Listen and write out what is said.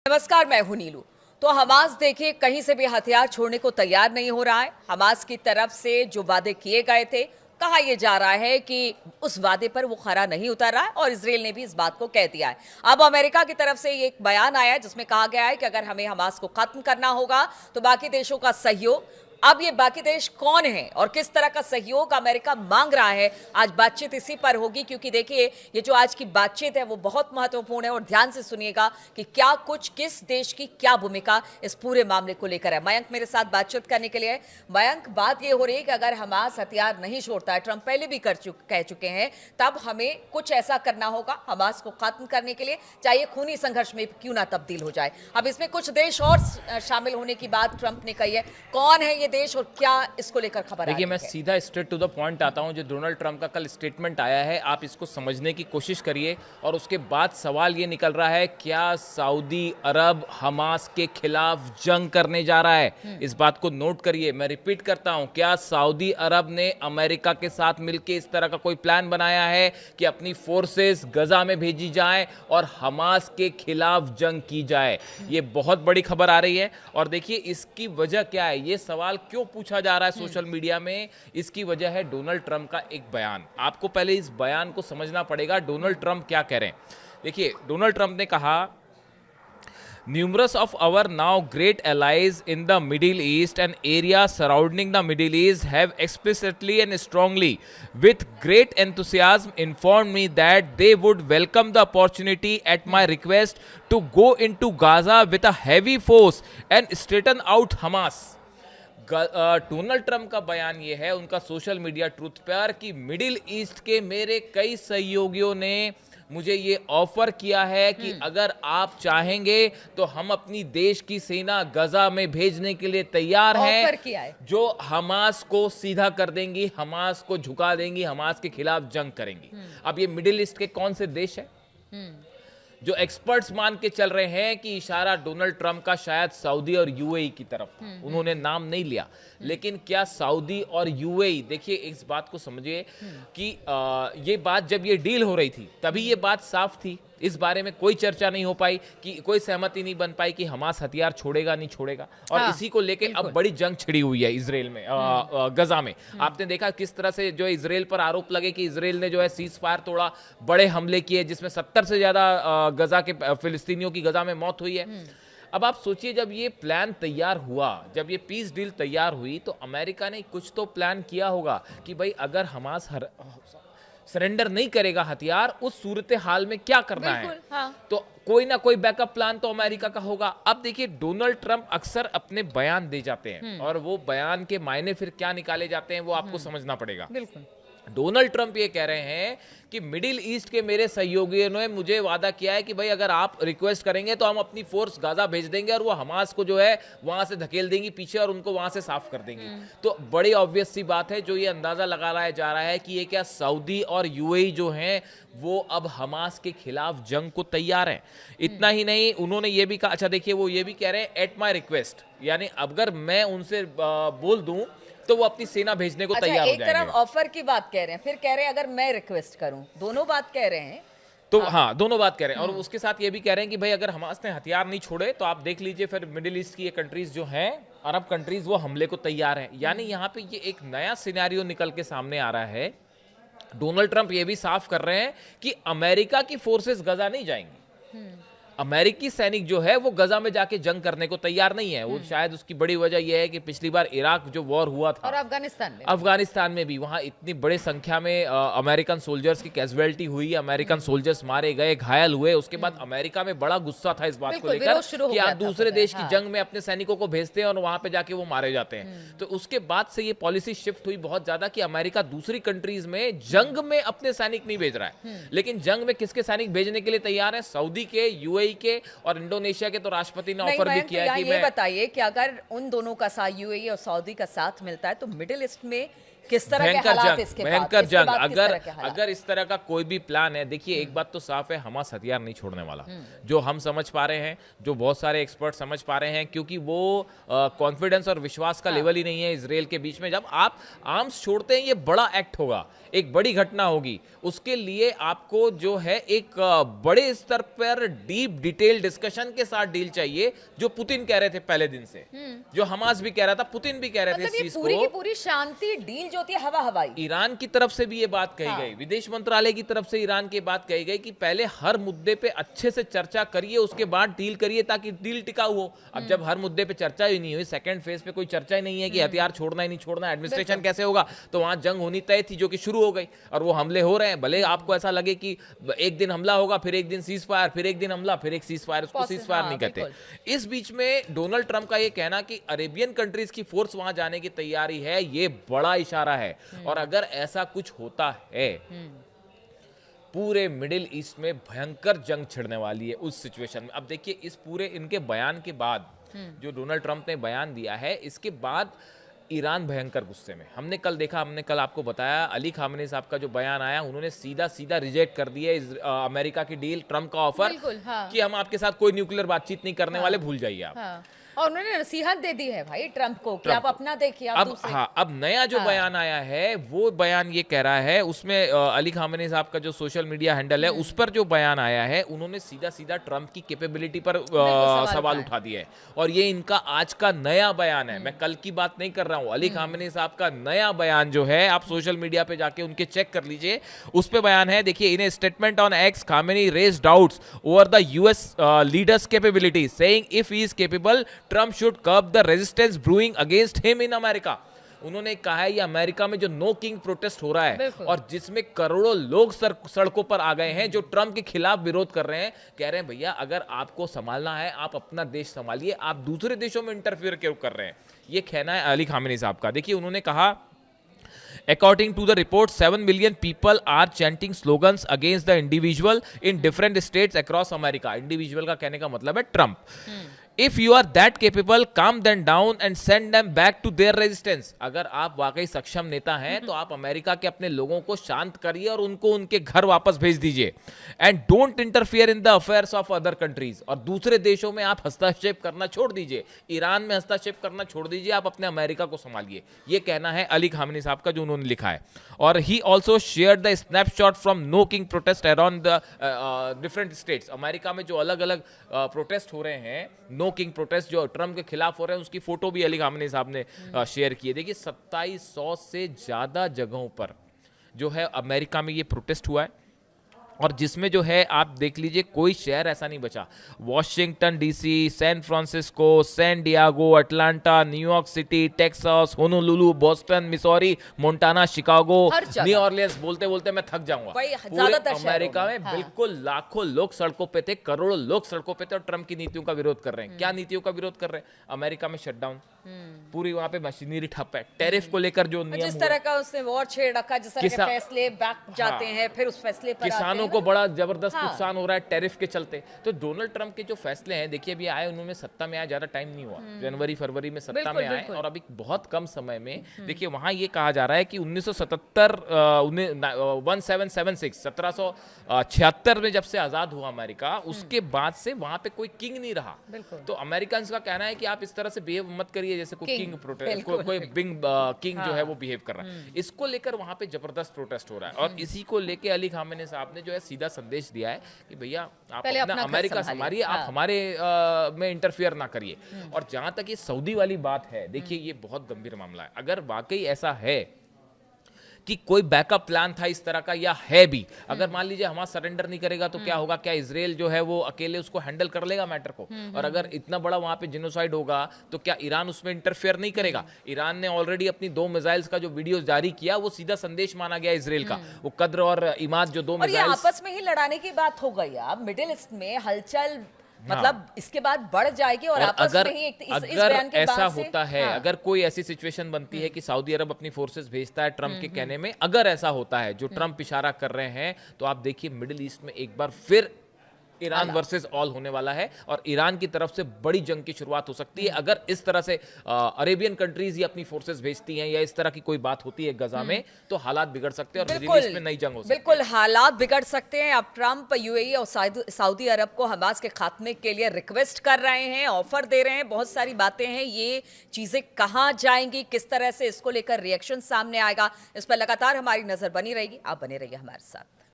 नमस्कार, मैं हूं नीलू। तो हमास देखिए कहीं से भी हथियार छोड़ने को तैयार नहीं हो रहा है। हमास की तरफ से जो वादे किए गए थे, कहा यह जा रहा है कि उस वादे पर वो खरा नहीं उतर रहा है और इजराइल ने भी इस बात को कह दिया है। अब अमेरिका की तरफ से ये एक बयान आया है जिसमें कहा गया है कि अगर हमें हमास को खत्म करना होगा तो बाकी देशों का सहयोग। अब ये बाकी देश कौन है और किस तरह का सहयोग अमेरिका मांग रहा है, आज बातचीत इसी पर होगी। क्योंकि देखिए ये जो आज की बातचीत है वो बहुत महत्वपूर्ण है और ध्यान से सुनिएगा कि क्या कुछ किस देश की क्या भूमिका इस पूरे मामले को लेकर है। मयंक मेरे साथ बातचीत करने के लिए है। मयंक, बात ये हो रही है कि अगर हमास हथियार नहीं छोड़ता है, ट्रंप पहले भी कह चुके हैं, तब हमें कुछ ऐसा करना होगा हमास को खत्म करने के लिए, चाहे खूनी संघर्ष में क्यों ना तब्दील हो जाए। अब इसमें कुछ देश और शामिल होने की बात ट्रंप ने कही है। कौन है ये देश और क्या इसको लेकर खबर देखिए, है? मैं सीधा स्ट्रेट टू द पॉइंट आता हूं। जो डोनाल्ड ट्रंप का कल स्टेटमेंट आया है, आप इसको समझने की कोशिश करिए और उसके बाद सवाल ये निकल रहा है, क्या सऊदी अरब हमास के खिलाफ जंग करने जा रहा है? इस बात को नोट करिए। मैं रिपीट करता हूं, क्या सऊदी अरब ने अमेरिका के साथ मिलकर इस तरह का कोई प्लान बनाया है कि अपनी फोर्सेस गजा में भेजी जाए और हमास के खिलाफ जंग की जाए? ये बहुत बड़ी खबर आ रही है। और देखिए इसकी वजह क्या है, ये सवाल क्यों पूछा जा रहा है सोशल मीडिया में? इसकी वजह है डोनाल्ड ट्रंप का एक बयान। आपको पहले इस बयान को समझना पड़ेगा, डोनाल्ड ट्रंप क्या कह रहे हैं। देखिए, डोनाल्ड ट्रंप ने कहा, numerous of our now great allies in the Middle East and areas surrounding the Middle East have explicitly and strongly with great enthusiasm informed me that they would welcome the opportunity at my request to go into Gaza with a heavy force and straighten out Hamas. Donald Trump का बयान यह है उनका social media truth पर कि middle east के मेरे कई सहयोगियों ने मुझे ये ऑफर किया है कि अगर आप चाहेंगे तो हम अपनी देश की सेना गजा में भेजने के लिए तैयार हैं। ऑफर किया है जो हमास को सीधा कर देंगी, हमास को झुका देंगी, हमास के खिलाफ जंग करेंगी। अब ये मिडिल ईस्ट के कौन से देश है? जो एक्सपर्ट्स मान के चल रहे हैं कि इशारा डोनाल्ड ट्रंप का शायद सऊदी और यूएई की तरफ था। उन्होंने नाम नहीं लिया, लेकिन क्या सऊदी और यूएई, देखिए इस बात को समझिए कि ये बात जब ये डील हो रही थी तभी ये बात साफ थी। इस बारे में कोई चर्चा नहीं हो पाई, कि कोई सहमति नहीं बन पाई कि हमास हथियार छोड़ेगा नहीं छोड़ेगा। और इसी को लेके अब बड़ी जंग छिड़ी हुई है इजराइल में, गजा में। आपने देखा किस तरह से जो इजराइल पर आरोप लगे कि इजराइल ने जो है सीज फायर तोड़ा, बड़े हमले किए जिसमें 70 से ज्यादा गजा के फिलिस्तीनियों की गजा में मौत हुई है। अब आप सोचिए, जब ये प्लान तैयार हुआ, जब ये पीस डील तैयार हुई, तो अमेरिका ने कुछ तो प्लान किया होगा कि भाई अगर हमास सरेंडर नहीं करेगा हथियार, उस सूरत हाल में क्या करना है। हाँ। तो कोई ना कोई बैकअप प्लान तो अमेरिका का होगा। अब देखिए, डोनाल्ड ट्रंप अक्सर अपने बयान दे जाते हैं और वो बयान के मायने फिर क्या निकाले जाते हैं वो आपको समझना पड़ेगा। बिल्कुल। डोनाल्ड ट्रंप ये कह रहे हैं कि मिडिल ईस्ट के मेरे सहयोगियों ने मुझे वादा किया है कि भाई अगर आप रिक्वेस्ट करेंगे तो हम अपनी फोर्स गाजा भेज देंगे और वो हमास को जो है वहां से धकेल देंगी पीछे और उनको वहां से साफ कर देंगी। तो बड़ी ऑब्वियस सी बात है, जो ये अंदाजा लगाया जा रहा है कि ये क्या सऊदी और यूएई जो हैं वो अब हमास के खिलाफ जंग को तैयार हैं। इतना ही नहीं, उन्होंने ये भी कहा, अच्छा देखिए, वो ये भी कह रहे हैं एट माई रिक्वेस्ट, यानी अगर मैं उनसे बोल दूं तो वो अपनी सेना भेजने को तैयार हो जाएंगे। एक तरफ ऑफर की बात कह रहे हैं, फिर कह रहे हैं अगर मैं रिक्वेस्ट करूं, दोनों बात कह रहे हैं। तो हाँ, दोनों बात कह रहे हैं। और उसके साथ ये भी कह रहे हैं कि भाई अगर हमास ने हथियार नहीं छोड़े तो आप देख लीजिए फिर मिडिल ईस्ट की ये कंट्रीज जो हैं, अरब कंट्रीज, वो हमले को तैयार हैं। यानी यहाँ पे ये एक नया सिनेरियो निकल के सामने आ रहा है। डोनाल्ड ट्रंप ये भी साफ कर रहे हैं कि अमेरिका की फोर्सेस गजा नहीं जाएंगी। अमेरिकी सैनिक जो है वो गजा में जाके जंग करने को तैयार नहीं है। वो शायद उसकी बड़ी वजह यह है कि पिछली बार इराक जो वॉर हुआ था और अफगानिस्तान में भी वहां इतनी बड़े संख्या में अमेरिकन सोल्जर्स की कैजुअलिटी हुई, अमेरिकन सोल्जर्स मारे गए, घायल हुए। उसके बाद अमेरिका में बड़ा गुस्सा था इस बात को लेकर कि आप दूसरे देश की जंग में अपने सैनिकों को भेजते हैं और वहां पे जाके वो मारे जाते हैं। तो उसके बाद से ये पॉलिसी शिफ्ट हुई बहुत ज्यादा कि अमेरिका दूसरी कंट्रीज में जंग में अपने सैनिक नहीं भेज रहा है, लेकिन जंग में किसके सैनिक भेजने के लिए तैयार है? सऊदी के, यूएई के और इंडोनेशिया के। तो राष्ट्रपति ने ऑफर भी किया कि ये बताइए कि अगर उन दोनों का साथ, यूएई और सऊदी का साथ मिलता है, तो मिडिल ईस्ट में किस तरह के भयंकर हालात जंग, इसके भयंकर बाद जंग। किस अगर तरह के हालात? अगर इस तरह का कोई भी प्लान है, देखिए एक बात तो साफ है, हमास हथियार नहीं छोड़ने वाला, जो हम समझ पा रहे हैं, जो बहुत सारे एक्सपर्ट समझ पा रहे हैं, क्योंकि वो कॉन्फिडेंस और विश्वास का लेवल ही नहीं है इसराइल के बीच में। जब आप आर्म्स छोड़ते हैं, ये बड़ा एक्ट होगा, एक बड़ी घटना होगी, उसके लिए आपको जो है एक बड़े स्तर पर डीप डिटेल डिस्कशन के साथ डील चाहिए, जो पुतिन कह रहे थे पहले दिन से, जो हमास भी कह रहा था, पुतिन भी कह रहे थे मतलब इस ये चीज पूरी की को। पूरी शांति डील जो होती है हवा हवाई। ईरान की तरफ से भी ये बात कही हाँ। गई, विदेश मंत्रालय की तरफ से ईरान की बात कही गई कि पहले हर मुद्दे पे अच्छे से चर्चा करिए, उसके बाद डील करिए, ताकि डील टिकाऊ हो। अब जब हर मुद्दे पे चर्चा ही नहीं हुई, सेकंड फेज पे कोई चर्चा ही नहीं है कि हथियार छोड़ना ही नहीं छोड़ना, एडमिनिस्ट्रेशन कैसे होगा, तो वहां जंग होनी तय थी, जो कि शुरू हो गई, और वो हमले हो रहे हैं। भले आपको ऐसा लगे कि एक दिन हमला होगा, फिर एक दिन सीज फायर, फिर एक दिन हमला, फिर एक सीज फायर, उसको सीज फायर हाँ, नहीं कहते। इस बीच में डोनाल्ड ट्रंप का ये कहना कि अरेबियन कंट्रीज की फोर्स वहां जाने की तैयारी है, ये बड़ा इशारा है। और अगर ऐसा कुछ होता है, पूरे मिडिल ईस्ट में भयंकर जंग छिड़ने वाली है उस सिचुएशन में। अब देखिए, इस पूरे इनके बयान के बाद, जो डोनाल्ड ट्रंप ने बयान दिया है, इसके बाद ईरान भयंकर गुस्से में। हमने कल आपको बताया, अली खामेनी साहब का जो बयान आया, उन्होंने सीधा सीधा रिजेक्ट कर दिया अमेरिका की डील, ट्रंप का ऑफर, हाँ। कि हम आपके साथ कोई न्यूक्लियर बातचीत नहीं करने वाले, भूल जाइए आप। हाँ। और उन्होंने नसीहत दे दी है भाई ट्रंप को कि आप अपना देखिए, आप दूसरे। अब नया जो बयान आया है, वो बयान ये कह रहा है, उसमें अली खामेनी साहब का जो सोशल मीडिया हैंडल है, उस पर जो बयान आया है, उन्होंने सीधा सीधा ट्रंप की कैपेबिलिटी पर सवाल उठा दिया है। और ये इनका आज का नया बयान है, मैं कल की बात नहीं कर रहा हूं। अली खामेनी साहब का नया बयान जो है, आप सोशल मीडिया पे जाके उनके चेक कर लीजिए, उस पे बयान है। देखिए, in statement on X, Khamenei raise doubts over the US leader's capability, saying if he is capable, Trump should curb the resistance brewing against him in America. उन्होंने कहा है, ये अमेरिका में जो नो किंग प्रोटेस्ट हो रहा है, और जिसमें करोड़ों लोग सड़कों पर आ गए हैं, जो ट्रंप के खिलाफ विरोध कर रहे हैं, कह रहे हैं भैया अगर आपको संभालना है, आप अपना देश संभालिए, आप दूसरे देशों में इंटरफियर क्यों कर रहे हैं। ये कहना है अली खामेनी साहब का। देखिए, उन्होंने कहा, According to the report, 7 million people are chanting slogans against the individual in different states across America. Individual का कहने का मतलब है Trump. If you are that capable, calm them down and send them back to their resistance. अगर आप वाकई सक्षम नेता हैं, तो आप अमेरिका के अपने लोगों को शांत करिए और उनको उनके घर वापस भेज दीजिए। And don't interfere in the affairs of other countries. और दूसरे देशों में आप हस्तक्षेप करना छोड़ दीजिए, ईरान में हस्तक्षेप करना छोड़ दीजिए, आप अपने अमेरिका को संभालिए। ये कहना है अली खामेनी साहब का, जो उन्होंने लिखा है। और he also shared the snapshot from no king protest around the different states. America में जो अलग अलग प्रोटेस्ट हो रहे हैं, नो किंग प्रोटेस्ट जो ट्रंप के खिलाफ हो रहे हैं, उसकी फोटो भी अली खामेनी साहब ने शेयर की है। देखिए, 2700 से ज्यादा जगहों पर जो है अमेरिका में ये प्रोटेस्ट हुआ है, और जिसमें जो है आप देख लीजिए, कोई शहर ऐसा नहीं बचा। Washington DC, San Francisco, San Diego, Atlanta, New York city, Texas, Honolulu, Boston, Missouri, Montana, Chicago, new Orleans, बोलते बोलते मैं थक जाऊंगा। पूरे अमेरिका में बिल्कुल लाखों लोग सड़कों पे थे, करोड़ों लोग सड़कों पे थे, और ट्रंप की नीतियों का विरोध कर रहे हैं। क्या नीतियों का विरोध कर रहे हैं? अमेरिका में शटडाउन, पूरी वहां पे मशीनरी ठप है, टैरिफ को लेकर जो नियम, जिस तरह का उसने वॉर छेड़ रखा, जिस तरह के फैसले बैक जाते हैं, फिर उस फैसले पर किसानों को बड़ा जबरदस्त नुकसान हो रहा है टैरिफ के चलते। तो डोनाल्ड ट्रंप के जो फैसले हैं, देखिए अभी आए, उन्होंने सत्ता में आए, ज्यादा टाइम नहीं हुआ, जनवरी फरवरी में सत्ता में आए, और अभी बहुत कम समय में देखिए वहां ये कहा जा रहा है कि 1977 1776 1776 में जब से आजाद हुआ अमेरिका, उसके बाद से वहां पे कोई किंग नहीं रहा। तो अमेरिकन का कहना है कि आप इस तरह से बिहेव मत करिए जैसे कोई किंग प्रोटेस्ट, कोई बिग किंग जो है वो बिहेव कर रहा है। इसको लेकर वहां पे जबरदस्त प्रोटेस्ट हो रहा है, और इसी को लेके अली खामेनी साहब ने जो है सीधा संदेश दिया है कि भैया आप अपना अमेरिका संभालिए, आप हमारे में इंटरफियर ना करिए। और जहां तक ये सऊदी वाली बात है, देखिए ये बहुत गंभीर मामला है। अगर वाकई ऐसा है कि कोई बैकअप प्लान था इस तरह का, या है भी, अगर मान लीजिए हमारा सरेंडर नहीं करेगा तो क्या होगा? क्या इजराइल जो है वो अकेले उसको हैंडल कर लेगा मैटर को? और अगर इतना बड़ा वहां पे जिनोसाइड होगा तो क्या ईरान उसमें इंटरफेयर नहीं करेगा? ईरान ने ऑलरेडी अपनी 2 मिसाइल्स का जो वीडियो जारी किया, वो सीधा संदेश माना गया इजराइल का, वो कद्र और इमाद जो 2 मिसाइल्स आपस में ही लड़ाने की बात हो गई। अब मिडिल ईस्ट में हलचल मतलब इसके बाद बढ़ जाएगी, और आपस में ही इस बयान के ऐसा बाद से होता है, अगर कोई ऐसी सिचुएशन बनती है कि सऊदी अरब अपनी फोर्सेस भेजता है ट्रंप के कहने में, अगर ऐसा होता है जो ट्रंप इशारा कर रहे हैं, तो आप देखिए मिडिल ईस्ट में एक बार फिर ईरान वर्सेस ऑल होने वाला है और ईरान की तरफ से बड़ी जंग की शुरुआत हो सकती है अगर इस तरह से अरेबियन कंट्रीज ये अपनी फोर्सेस भेजती हैं या इस तरह की कोई बात होती है गजा में, तो हालात बिगड़ सकते हैं और मिडिल ईस्ट में नई जंग हो सकती है। बिल्कुल हालात बिगड़ सकते हैं। अब ट्रंप यूएई और सऊदी अरब को हमास के खात्मे के लिए रिक्वेस्ट कर रहे हैं, ऑफर दे रहे हैं, बहुत सारी बातें हैं। ये चीजें कहां जाएंगी, किस तरह से इसको लेकर रिएक्शन सामने आएगा, इस पर लगातार हमारी नजर बनी रहेगी। आप बने रहिए हमारे साथ।